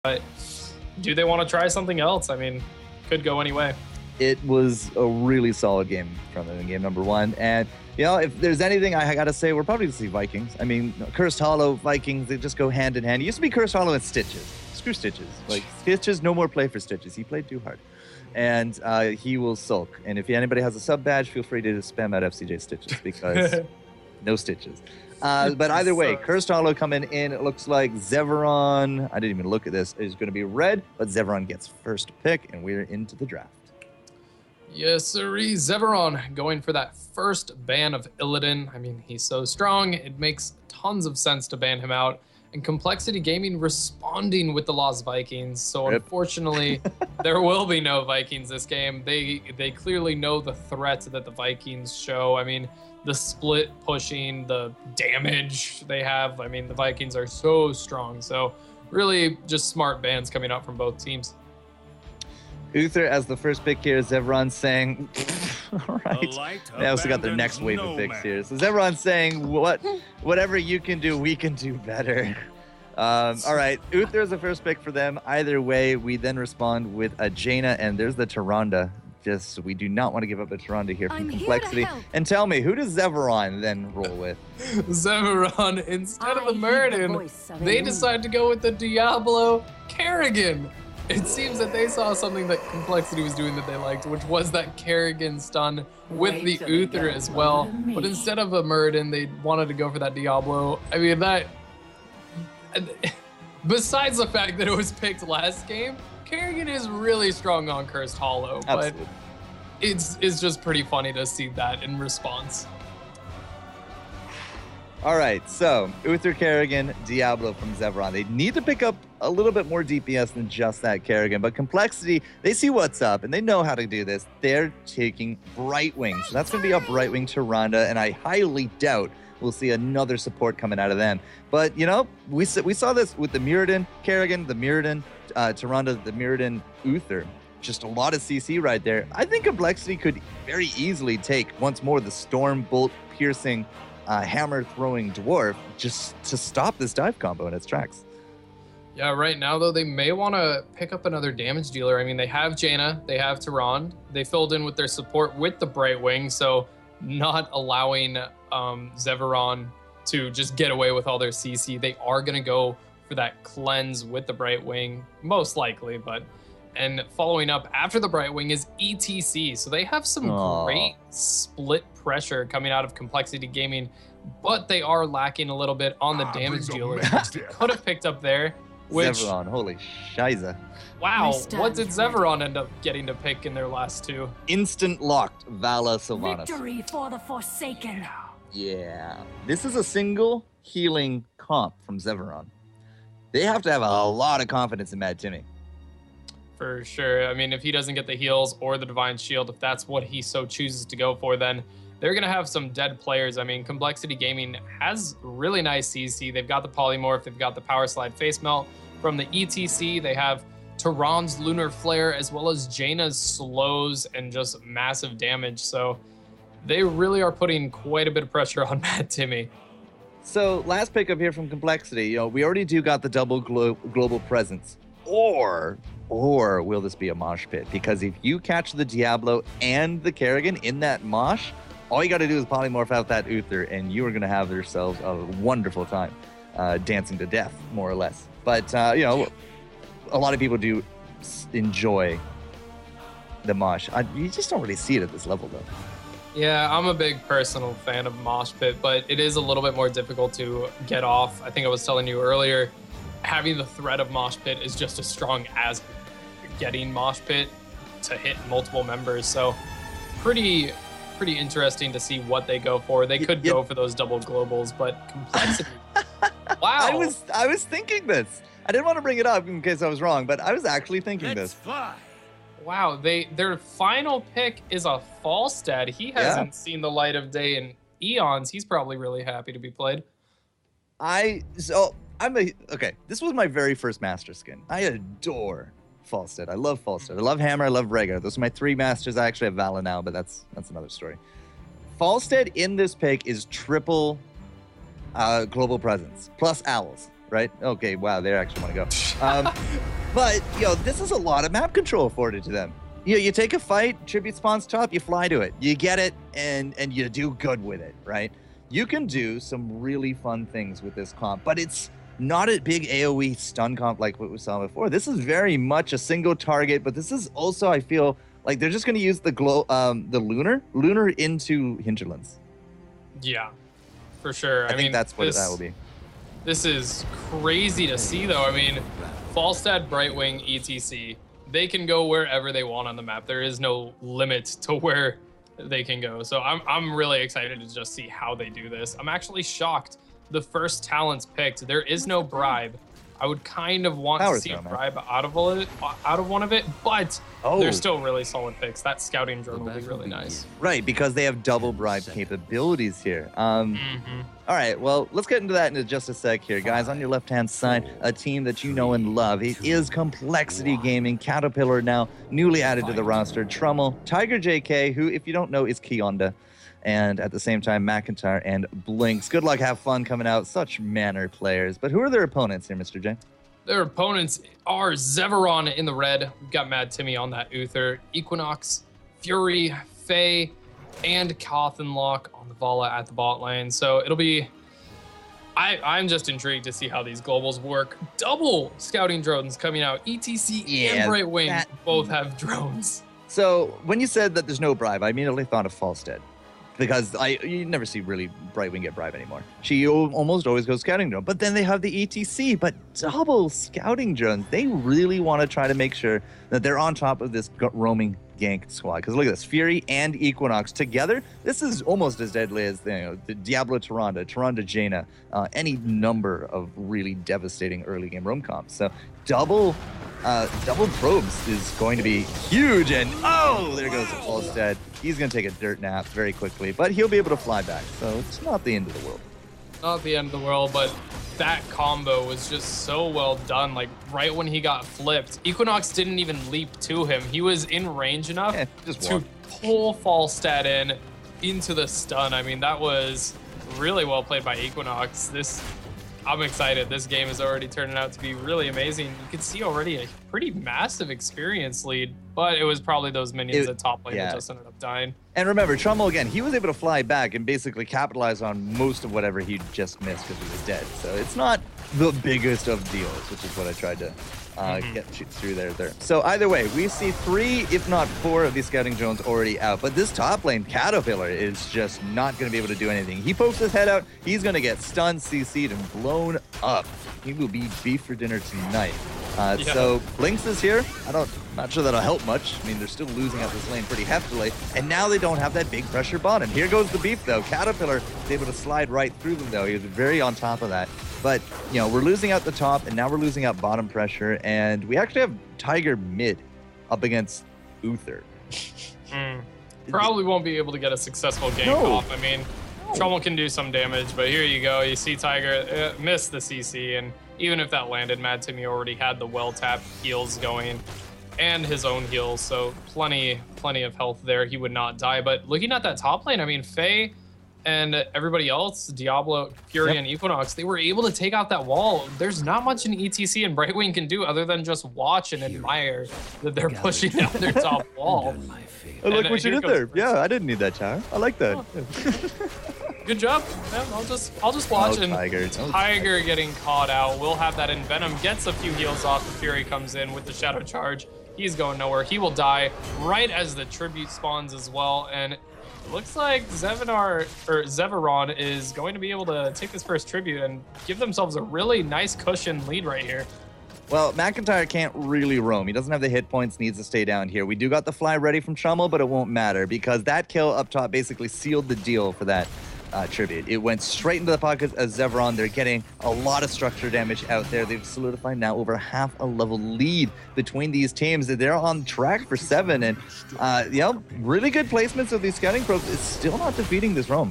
But do they want to try something else? I mean, could go any way. It was a really solid game from them in game number one. And, you know, if there's anything I got to say, we're probably going to see Vikings. I mean, Cursed Hollow, Vikings, they just go hand in hand. It used to be Cursed Hollow and Stitches. Screw Stitches. Like, Stitches, no more play for Stitches. He played too hard. And he will sulk. And if anybody has a sub badge, feel free to spam out FCJ Stitches because no Stitches. But either way, Cursed Hollow coming in. It looks like Zeveron, I didn't even look at this, is going to be red, but Zeveron gets first pick, and we're into the draft. Yes, sirree. Zeveron going for that first ban of Illidan. I mean, he's so strong. It makes tons of sense to ban him out. And Complexity Gaming responding with the Lost Vikings. So unfortunately, there will be no Vikings this game. They clearly know the threat that the Vikings show. I mean, the split pushing, the damage they have. I mean, the Vikings are so strong. So really just smart bans coming out from both teams. Uther as the first pick here. Zeveron saying, all right. They also got their next wave of picks here. So Zeveron saying, whatever you can do, we can do better. All right, Uther is the first pick for them. Either way, we then respond with a Jaina, and there's the Tyrande. Just we do not want to give up a Tyrande here from Complexity. And tell me, who does Zeveron then roll with? Zeveron, instead of the Muradin, they decide to go with the Diablo Kerrigan. It seems that they saw something that Complexity was doing that they liked, which was that Kerrigan stun with the Uther as well. But instead of a Muradin, they wanted to go for that Diablo. I mean, that... Besides the fact that it was picked last game, Kerrigan is really strong on Cursed Hollow. But it's just pretty funny to see that in response. All right, so Uther, Kerrigan, Diablo from Zeveron. They need to pick up a little bit more DPS than just that Kerrigan, but Complexity, they see what's up, and they know how to do this. They're taking Brightwing, so that's going to be a Brightwing Tyrande, and I highly doubt we'll see another support coming out of them. But, you know, we saw this with the Muradin, Kerrigan, the Muradin, Tyrande, the Muradin, Uther. Just a lot of CC right there. I think Complexity could very easily take once more the Storm Bolt piercing hammer-throwing dwarf just to stop this dive combo in its tracks. Yeah, right now, though, they may want to pick up another damage dealer. I mean, they have Jaina, they have Tyrande. They filled in with their support with the Brightwing, so not allowing Zeveron to just get away with all their CC. They are going to go for that cleanse with the Brightwing, most likely, but... And following up after the Brightwing is ETC. So they have some great split pressure coming out of Complexity Gaming, but they are lacking a little bit on the damage dealers. Could have picked up there. Which, Zeveron, holy shiza. Wow, what did Zeveron end up getting to pick in their last two? Instant locked Vala Sylvanas. Victory for the Forsaken. Yeah. This is a single healing comp from Zeveron. They have to have a lot of confidence in Mad Timmy. For sure. I mean, if he doesn't get the heals or the Divine Shield, if that's what he so chooses to go for, then they're going to have some dead players. I mean, Complexity Gaming has really nice CC. They've got the Polymorph. They've got the Power Slide Face Melt. From the ETC, they have Tyrande's Lunar Flare, as well as Jaina's slows and just massive damage. So they really are putting quite a bit of pressure on Mad Timmy. So last pickup here from Complexity. You know, we already do got the double global presence. Or will this be a mosh pit? Because if you catch the Diablo and the Kerrigan in that mosh, all you got to do is polymorph out that Uther, and you are going to have yourselves a wonderful time dancing to death, more or less. But, you know, a lot of people do enjoy the mosh. You just don't really see it at this level, though. Yeah, I'm a big personal fan of mosh pit, but it is a little bit more difficult to get off. I think I was telling you earlier, having the threat of mosh pit is just as strong as getting mosh pit to hit multiple members. So pretty interesting to see what they go for. They could go for those double globals, but Complexity. Wow. I was thinking this. I didn't want to bring it up in case I was wrong, but I was actually thinking this. Fly. Wow, their final pick is a Falstad. He hasn't seen the light of day in eons. He's probably really happy to be played. Okay, this was my very first master skin. I adore Falstad. I love Falstad. I love Hammer. I love Rhaegar. Those are my three masters. I actually have Vala now, but that's another story. Falstad in this pick is triple global presence plus owls, right? Okay, wow, they actually want to go. But, this is a lot of map control afforded to them. You take a fight, tribute spawns top, you fly to it. You get it, and you do good with it, right? You can do some really fun things with this comp, but it's not a big AoE stun comp like what we saw before. This is very much a single target, but this is also, I feel, like they're just going to use the lunar into hinterlands. Yeah, for sure. I think that's what that will be. This is crazy to see, though. I mean, Falstad, Brightwing, ETC, they can go wherever they want on the map. There is no limit to where they can go. So I'm really excited to just see how they do this. I'm actually shocked. The first talents picked, there is no bribe. I would kind of want to see a bribe out of one of it, but they're still really solid picks. That scouting drone will be really nice. Right, because they have double bribe capabilities here. All right, well, let's get into that in just a sec here. Guys, on your left-hand side, a team that you know and love. It is Complexity Gaming, Caterpillar now, newly added to the roster, Trummel, Tiger JK, who, if you don't know, is Kionda. And at the same time, McIntyre and Blinks. Good luck, have fun coming out. Such manner players. But who are their opponents here, Mr. J? Their opponents are Zeveron in the red. We've got Mad Timmy on that Uther. Equinox, Fury, Faye, and Cothenlock on the Vala at the bot lane. So it'll be... I'm just intrigued to see how these globals work. Double scouting drones coming out. ETC and Brightwing both have drones. So when you said that there's no bribe, I immediately thought of Falstead. Because you never see really Brightwing get bribe anymore. She almost always goes scouting drone. But then they have the ETC, but double scouting drones. They really want to try to make sure that they're on top of this roaming gank squad. Because look at this, Fury and Equinox together. This is almost as deadly as the Diablo Tyrande Jaina, any number of really devastating early game roam comps. So double probes is going to be huge. And there goes Falstead. He's going to take a dirt nap very quickly, but he'll be able to fly back. So it's not the end of the world. Not the end of the world, but that combo was just so well done. Like right when he got flipped, Equinox didn't even leap to him. He was in range enough to pull Falstad into the stun. I mean, that was really well played by Equinox. I'm excited. This game is already turning out to be really amazing. You can see already a pretty massive experience lead, but it was probably those minions at top lane that just ended up dying. And remember, Trummel, again, he was able to fly back and basically capitalize on most of whatever he just missed because he was dead. So it's not the biggest of deals, which is what I tried to get through there. So either way, we see 3, if not 4 of these scouting drones already out. But this top lane, Caterpillar, is just not going to be able to do anything. He pokes his head out. He's going to get stunned, CC'd, and blown up. He will be beef for dinner tonight. So Blinks is here. Not sure that'll help much. I mean, they're still losing out this lane pretty heftily. And now they don't have that big pressure bottom. Here goes the beef, though. Caterpillar is able to slide right through them, though. He was very on top of that. But, we're losing out the top, and now we're losing out bottom pressure. And we actually have Tiger mid up against Uther. Probably won't be able to get a successful gank off. I mean, Trummel can do some damage, but here you go. You see Tiger miss the CC, and even if that landed, Mad Timmy already had the well-tapped heals going and his own heals, so plenty of health there. He would not die. But looking at that top lane, I mean, Faye and everybody else, Diablo, Fury, and Equinox, they were able to take out that wall. There's not much an ETC and Brightwing can do other than just watch and admire that they're pushing down their top wall. Oh, look what you did there. Yeah, I didn't need that tower. I like that. Good job. Yeah, I'll just watch. And Tiger getting caught out. We'll have that in. Venom gets a few heals off. The Fury comes in with the Shadow Charge. He's going nowhere. He will die right as the tribute spawns as well. And it looks like Zeveron is going to be able to take this first tribute and give themselves a really nice cushion lead right here. Well, McIntyre can't really roam. He doesn't have the hit points, needs to stay down here. We do got the fly ready from Trummel, but it won't matter because that kill up top basically sealed the deal for that tribute. It went straight into the pocket of Zeveron. They're getting a lot of structure damage out there. They've solidified now over half a level lead between these teams. They're on track for 7, and really good placements of these scouting probes. It's still not defeating this roam.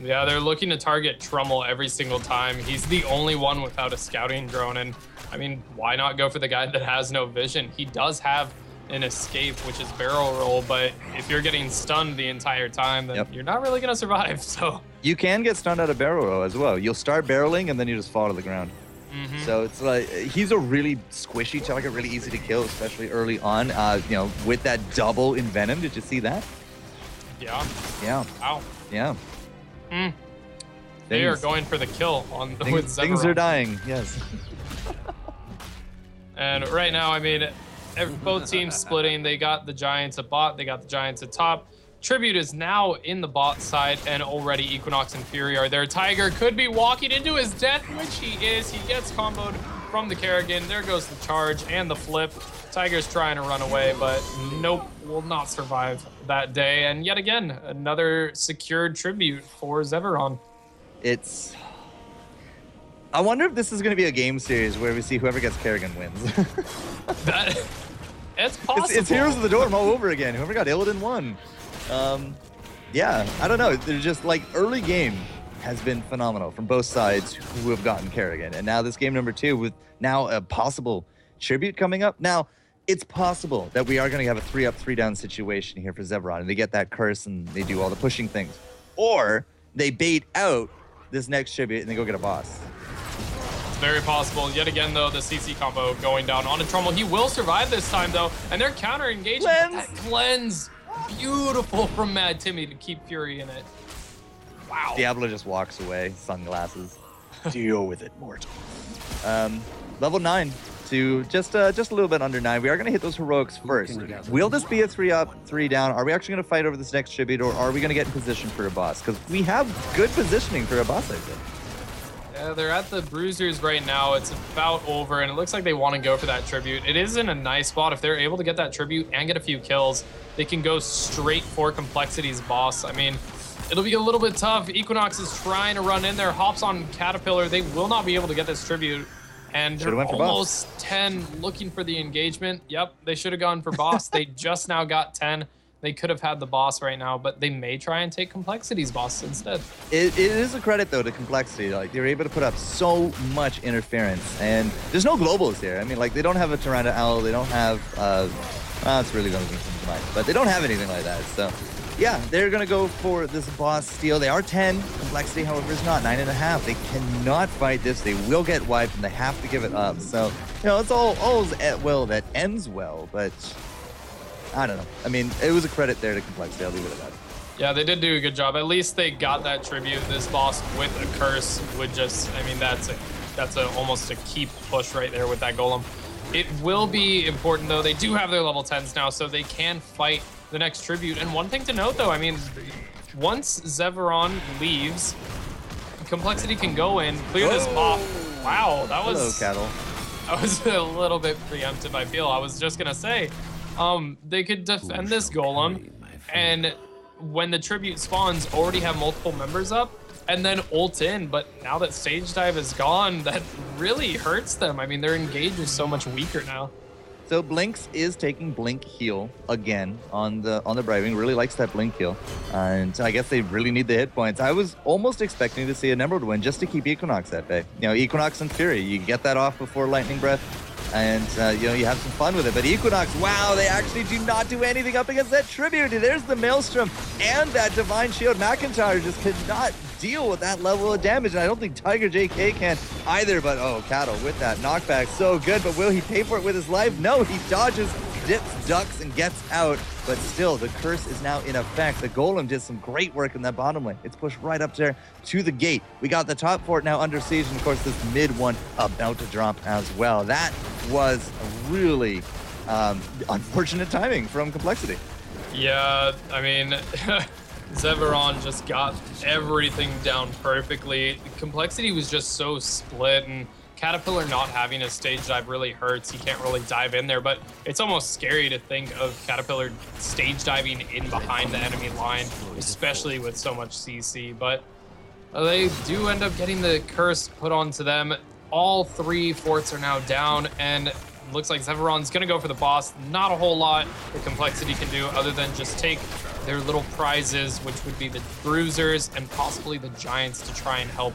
Yeah, they're looking to target Trummel every single time. He's the only one without a scouting drone, and I mean, why not go for the guy that has no vision? He does have an escape, which is barrel roll, but if you're getting stunned the entire time, then you're not really gonna survive. So you can get stunned out of barrel roll as well. You'll start barreling and then you just fall to the ground. So it's like he's a really squishy target, really easy to kill, especially early on. You know, with that double envenom. Did you see that? Yeah. Yeah. Wow. Yeah. They are going for the kill on with Zeveron. Things are dying. Yes. And right now, I mean, both teams splitting. They got the Giants at bot. They got the Giants at top. Tribute is now in the bot side, and already Equinox and Fury are there. Tiger could be walking into his death, which he is. He gets comboed from the Kerrigan. There goes the charge and the flip. Tiger's trying to run away, but nope, will not survive that day. And yet again, another secured Tribute for Zeveron. I wonder if this is going to be a game series where we see whoever gets Kerrigan wins. It's possible. It's Heroes of the Dorm all over again. Whoever got Illidan won. Yeah, I don't know. They're just like early game has been phenomenal from both sides who have gotten Kerrigan. And now this game number 2 with now a possible Tribute coming up. Now, it's possible that we are going to have a 3-up, 3-down situation here for Zeveron, and they get that curse and they do all the pushing things. Or they bait out this next Tribute and they go get a boss. It's very possible. Yet again, though, the CC combo going down on a Trumbull. He will survive this time, though, and they're counter-engaging. That cleanse. Beautiful from Mad Timmy to keep Fury in it. Wow. Diablo just walks away, sunglasses. Deal with it, mortal. Level 9 to just a little bit under 9. We are going to hit those heroics first. Will this be a 3-up, 3-down? Are we actually going to fight over this next Tribute, or are we going to get in position for a boss? Because we have good positioning for a boss, I think. Yeah, they're at the Bruisers right now. It's about over, and it looks like they want to go for that Tribute. It is in a nice spot. If they're able to get that Tribute and get a few kills, they can go straight for Complexity's boss. I mean, it'll be a little bit tough. Equinox is trying to run in there, hops on Caterpillar. They will not be able to get this Tribute. And they're almost 10 looking for the engagement. Yep, they should have gone for boss. They just now got 10. They could have had the boss right now, but they may try and take Complexity's boss instead. It is a credit, though, to Complexity. Like, they're able to put up so much interference, and there's no globals here. I mean, like, they don't have a Tyrannus Owl. They don't have, it's really going to be some mind, but they don't have anything like that. So, yeah, they're going to go for this boss steal. They are 10. Complexity, however, is not 9.5. They cannot fight this. They will get wiped, and they have to give it up. So, you know, it's all's at will that ends well, but I don't know. I mean, it was a credit there to Complexity. I'll leave it at that. Yeah, they did do a good job. At least they got that Tribute. This boss with a curse would just, I mean, that's almost a keep push right there with that Golem. It will be important, though. They do have their level 10s now, so they can fight the next Tribute. And one thing to note, though, I mean, once Zeveron leaves, Complexity can go in, clear this off. Wow, that was... Hello, Cattle. That was a little bit preemptive, I feel. I was just going to say, they could defend this Golem, and when the Tribute spawns, already have multiple members up, and then ult in. But now that Stage Dive is gone, that really hurts them. I mean, their engage is so much weaker now. So Blinks is taking Blink heal again on the Brightwing. Really likes that Blink heal, and I guess they really need the hit points. I was almost expecting to see an Emerald win just to keep Equinox at bay. You know, Equinox and Fury, you get that off before Lightning Breath, and you know, you have some fun with it. But Equinox, wow, they actually do not do anything up against that Tribute. There's the Maelstrom and that Divine Shield. McIntyre just could not deal with that level of damage, and I don't think Tiger JK can either. But oh, Cattle with that knockback, so good. But will he pay for it with his life? No, he dodges, dips, ducks, and gets out. But still, the curse is now in effect. The Golem did some great work in that bottom lane. It's pushed right up there to the gate. We got the top fort now under siege, and of course this mid one about to drop as well. That was a really unfortunate timing from Complexity. Yeah, I mean, Zeveron just got everything down perfectly. Complexity was just so split, and Caterpillar not having a stage dive really hurts. He can't really dive in there, but it's almost scary to think of Caterpillar stage diving in behind the enemy line, especially with so much CC. But they do end up getting the curse put onto them. All 3 forts are now down, and looks like Zeveron's gonna go for the boss. Not a whole lot that Complexity can do other than just take their little prizes, which would be the Bruisers and possibly the Giants, to try and help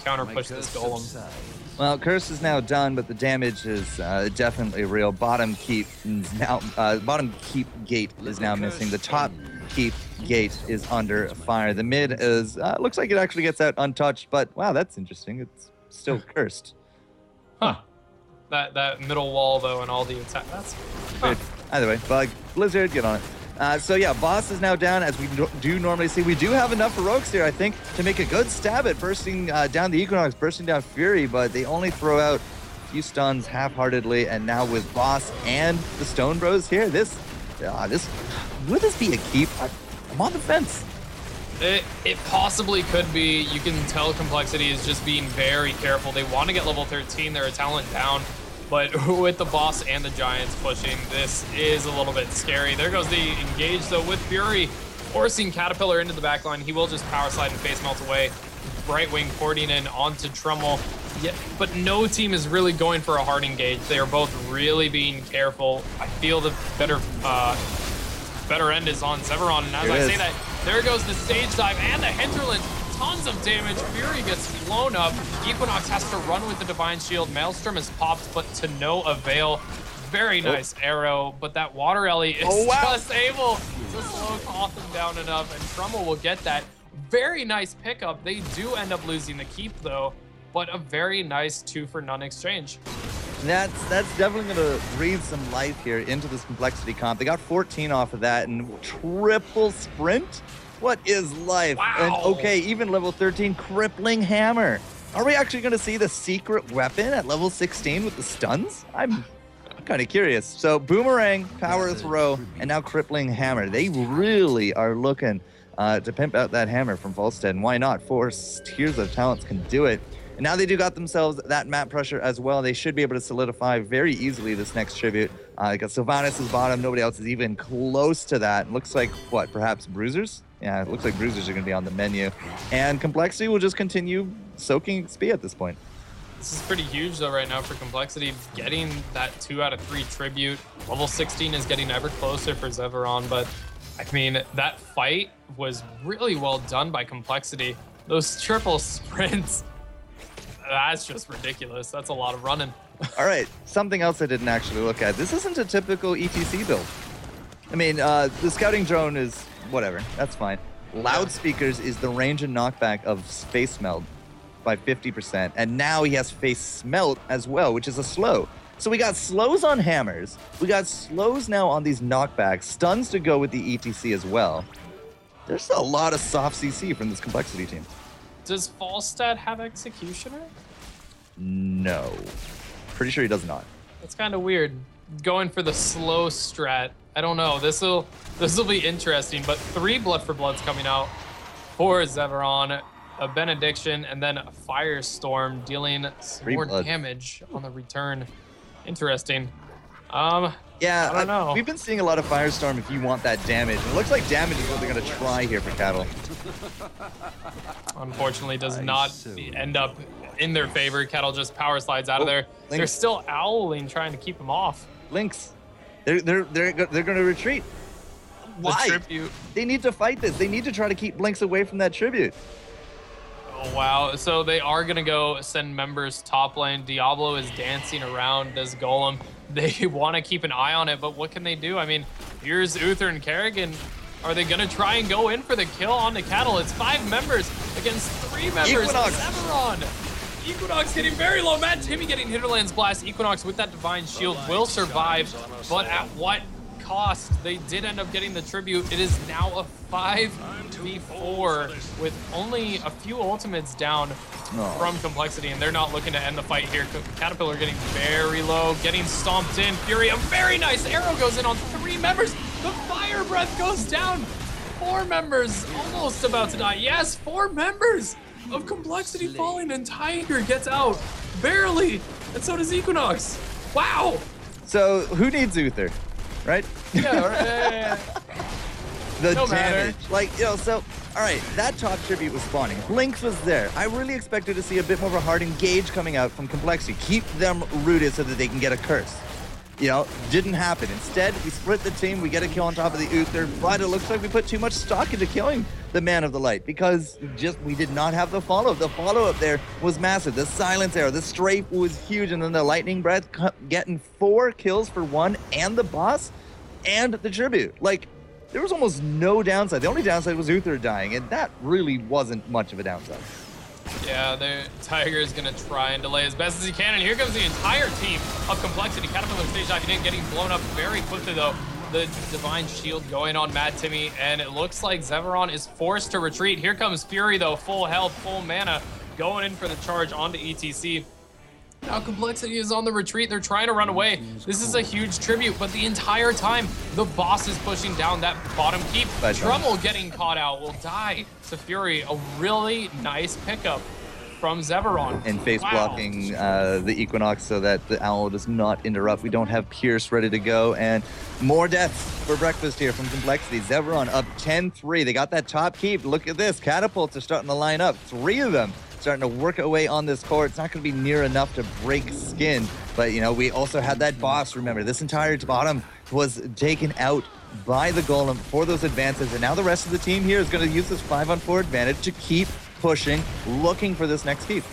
counter push this Golem. Well, curse is now done, but the damage is definitely real. Bottom keep gate is now missing. The top keep gate is under fire. The mid is looks like it actually gets out untouched, but wow, that's interesting. It's still cursed. Huh. That middle wall, though, and all the attack. That's... Huh. Either way, Bug, Blizzard, get on it. So yeah, boss is now down, as we do normally see. We do have enough heroics here, I think, to make a good stab at bursting down the Equinox, bursting down Fury, but they only throw out a few stuns half-heartedly, and now with boss and the Stone Bros here, would this be a keep? I'm on the fence. It possibly could be. You can tell Complexity is just being very careful. They want to get level 13, they're a talent down, but with the boss and the Giants pushing, this is a little bit scary. There goes the engage, though, with Fury, forcing Caterpillar into the backline. He will just power slide and face melt away. Brightwing porting in onto Trummel. Yeah, but no team is really going for a hard engage. They are both really being careful. I feel the better end is on Zeveron, and as I say that, there goes the stage dive and the hinterland. Tons of damage. Fury gets blown up. Equinox has to run with the Divine Shield. Maelstrom is popped, but to no avail. Very nice arrow, but that Water Ellie is just able to slow Gotham down enough, and Trummel will get that. Very nice pickup. They do end up losing the keep, though, but a very nice 2-for-none exchange. That's definitely going to breathe some life here into this Complexity comp. They got 14 off of that, and triple sprint? What is life? Wow. And okay, even level 13, crippling hammer. Are we actually going to see the secret weapon at level 16 with the stuns? I'm kind of curious. So Boomerang, Power Throw, and now crippling hammer. They really are looking to pimp out that hammer from Volstead, and why not? 4 tiers of talents can do it. And now they do got themselves that map pressure as well. They should be able to solidify very easily this next tribute. They got Sylvanas is bottom. Nobody else is even close to that. Looks like, what, perhaps Bruisers? Yeah, it looks like Bruisers are going to be on the menu. And Complexity will just continue soaking XP at this point. This is pretty huge, though, right now for Complexity. Getting that 2 out of 3 tribute. Level 16 is getting ever closer for Zeveron, but I mean, that fight was really well done by Complexity. Those triple sprints, that's just ridiculous. That's a lot of running. All right, something else I didn't actually look at. This isn't a typical ETC build. I mean, the scouting drone is whatever. That's fine. Loudspeakers is the range and knockback of Face Melt by 50%. And now he has Face Smelt as well, which is a slow. So we got slows on hammers. We got slows now on these knockbacks. Stuns to go with the ETC as well. There's a lot of soft CC from this Complexity team. Does Falstad have Executioner? No. Pretty sure he does not. That's kind of weird. Going for the slow strat. I don't know. This'll be interesting, but 3 Blood for Bloods coming out for Zeveron, a Benediction, and then a Firestorm dealing some more damage on the return. Interesting. Yeah, I don't know. We've been seeing a lot of Firestorm if you want that damage. It looks like damage is what they're going to try here for Cattle. Unfortunately, does not end up in their favor. Cattle just power slides out of there. Lynx. They're still owling, trying to keep him off. Lynx, they're going to retreat. Why? The tribute. They need to fight this. They need to try to keep Lynx away from that tribute. Oh, wow. So they are going to go send members top lane. Diablo is dancing around as Golem. They want to keep an eye on it, but what can they do? I mean, here's Uther and Kerrigan. Are they going to try and go in for the kill on the Cattle? It's 5 members against 3 members. Equinox. Zeveron. Equinox getting very low. Matt Timmy getting Hinterlands Blast. Equinox with that Divine Shield will survive, but at what cost? They did end up getting the tribute. It is now a 5v4 with only a few ultimates down from Complexity, and they're not looking to end the fight here. Caterpillar getting very low, getting stomped in. Fury, a very nice arrow goes in on 3 members. The Fire Breath goes down. 4 members almost about to die. Yes, 4 members of Complexity falling, and Tiger gets out barely, and so does Equinox. Wow. So who needs Uther, right? Yeah. The no damage. matter. Like, so, all right, that top tribute was spawning. Lynx was there. I really expected to see a bit more of a hard engage coming out from Complexity. Keep them rooted so that they can get a curse. You know, didn't happen. Instead, we split the team, we get a kill on top of the Uther, but it looks like we put too much stock into killing the Man of the Light because we did not have the follow-up. The follow-up there was massive. The silence arrow, the strafe was huge, and then the lightning breath getting 4 kills for 1 and the boss and the tribute. Like, there was almost no downside. The only downside was Uther dying, and that really wasn't much of a downside. Yeah, the Tiger is going to try and delay as best as he can, and here comes the entire team of Complexity. Caterpillar stage dive in, getting blown up very quickly though. The Divine Shield going on Mad Timmy, and it looks like Zeveron is forced to retreat. Here comes Fury though, full health, full mana, going in for the charge onto ETC. Now Complexity is on the retreat. They're trying to run away. This is a huge tribute, but the entire time, the boss is pushing down that bottom keep. Trummel getting caught out will die to Fury. A really nice pickup from Zeveron. And face blocking the Equinox so that the Owl does not interrupt. We don't have Pierce ready to go, and more deaths for breakfast here from Complexity. Zeveron up 10-3. They got that top keep. Look at this. Catapults are starting to line up. 3 of them starting to work away on this core. It's not going to be near enough to break skin, but you know, we also had that boss. Remember, this entire bottom was taken out by the Golem for those advances, and now the rest of the team here is going to use this 5-on-4 advantage to keep pushing, looking for this next keep.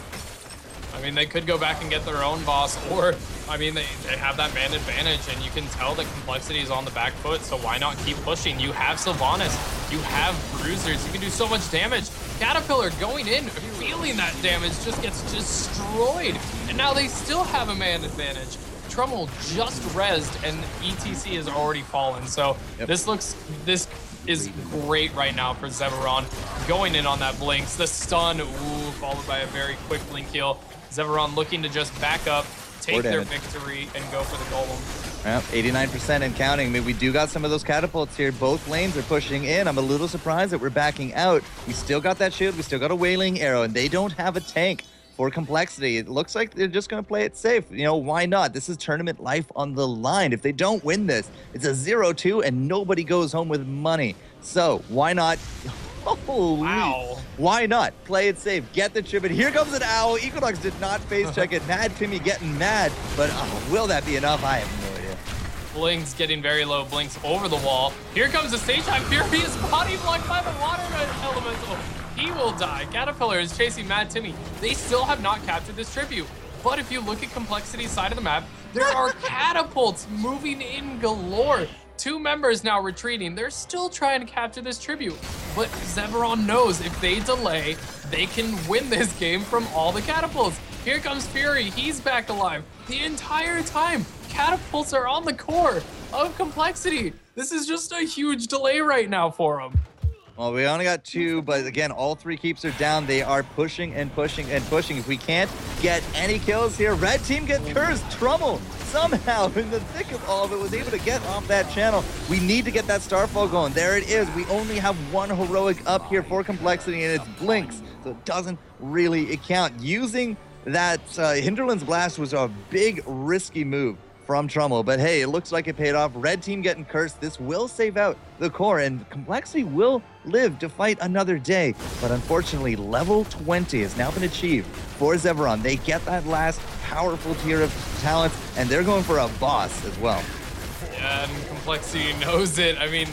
I mean, they could go back and get their own boss, or, I mean, they have that man advantage, and you can tell that Complexity is on the back foot, so why not keep pushing? You have Sylvanas, you have Bruisers, you can do so much damage. Caterpillar going in, feeling that damage, just gets destroyed, and now they still have a man advantage. Trummel just rezzed, and ETC is already fallen, so this is great right now for Zeveron, going in on that Blinks. The stun, followed by a very quick Blink heal. Zeveron looking to just back up, take their victory, and go for the Golem. Yep, 89% and counting. I mean, we do got some of those catapults here. Both lanes are pushing in. I'm a little surprised that we're backing out. We still got that shield. We still got a Wailing Arrow, and they don't have a tank for Complexity. It looks like they're just going to play it safe. You know, why not? This is tournament life on the line. If they don't win this, it's a 0-2 and nobody goes home with money. So why not? Holy, wow. Why not? Play it safe. Get the chip. And here comes an Owl. Equinox did not face check it. Mad Timmy getting mad, but will that be enough? I have no idea. Blinks getting very low. Blinks over the wall. Here comes the stage time. Furious body blocked by the water elemental. He will die. Caterpillar is chasing Mad Timmy. They still have not captured this tribute. But if you look at Complexity's side of the map, there are catapults moving in galore. 2 members now retreating. They're still trying to capture this tribute. But Zeveron knows if they delay, they can win this game from all the catapults. Here comes Fury. He's back alive. The entire time, catapults are on the core of Complexity. This is just a huge delay right now for them. Well, we only got 2, but again, all 3 keeps are down. They are pushing and pushing and pushing. If we can't get any kills here, red team get cursed. Trummel somehow in the thick of all of it was able to get off that channel. We need to get that Starfall going. There it is. We only have 1 heroic up here for Complexity, and it's Blinks, so it doesn't really count. Using that Hinterland's Blast was a big, risky move from Trummel, but hey, it looks like it paid off. Red team getting cursed. This will save out the core, and Complexity will live to fight another day. But unfortunately, level 20 has now been achieved for Zeveron. They get that last powerful tier of talents, and they're going for a boss as well. Yeah, and Complexity knows it. I mean,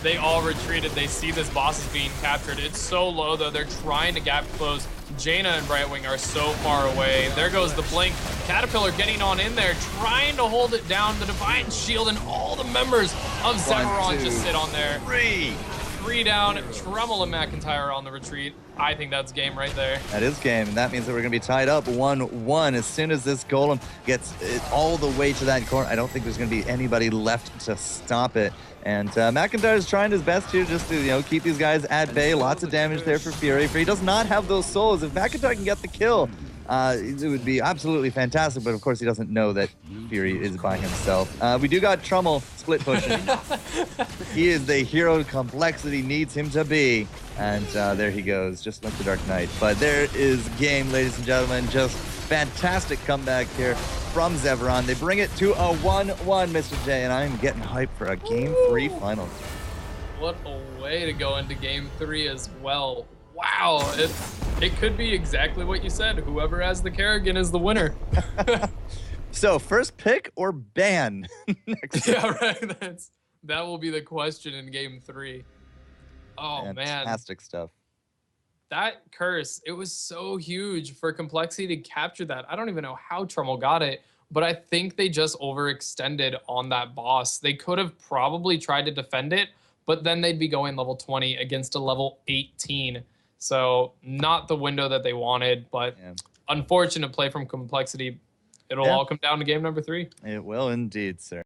they all retreated. They see this boss is being captured. It's so low, though. They're trying to gap close. Jaina and Brightwing are so far away. There goes the Blink. Caterpillar getting on in there, trying to hold it down. The Divine Shield and all the members of Zeveron just sit on there. 3 down. Trummel and McIntyre on the retreat. I think that's game right there. That is game, and that means that we're going to be tied up 1-1 as soon as this Golem gets it all the way to that corner. I don't think there's going to be anybody left to stop it. And McIntyre is trying his best here just to, keep these guys at bay. Lots of damage there for Fury. He does not have those souls. If McIntyre can get the kill, it would be absolutely fantastic. But of course, he doesn't know that Fury is by himself. We do got Trummel split pushing. He is the hero Complexity needs him to be. And there he goes, just like the Dark Knight. But there is game, ladies and gentlemen. Just fantastic comeback here from Zeveron. They bring it to a 1-1, Mr. J, and I'm getting hyped for a Game 3 finals. What a way to go into Game 3 as well. Wow, it could be exactly what you said. Whoever has the Kerrigan is the winner. So, first pick or ban? Next yeah, right. That will be the question in Game 3. Oh, man. Fantastic stuff. That curse, it was so huge for Complexity to capture that. I don't even know how Trummel got it, but I think they just overextended on that boss. They could have probably tried to defend it, but then they'd be going level 20 against a level 18 So not the window that they wanted, but unfortunate play from Complexity. It'll all come down to game number 3. It will indeed, sir.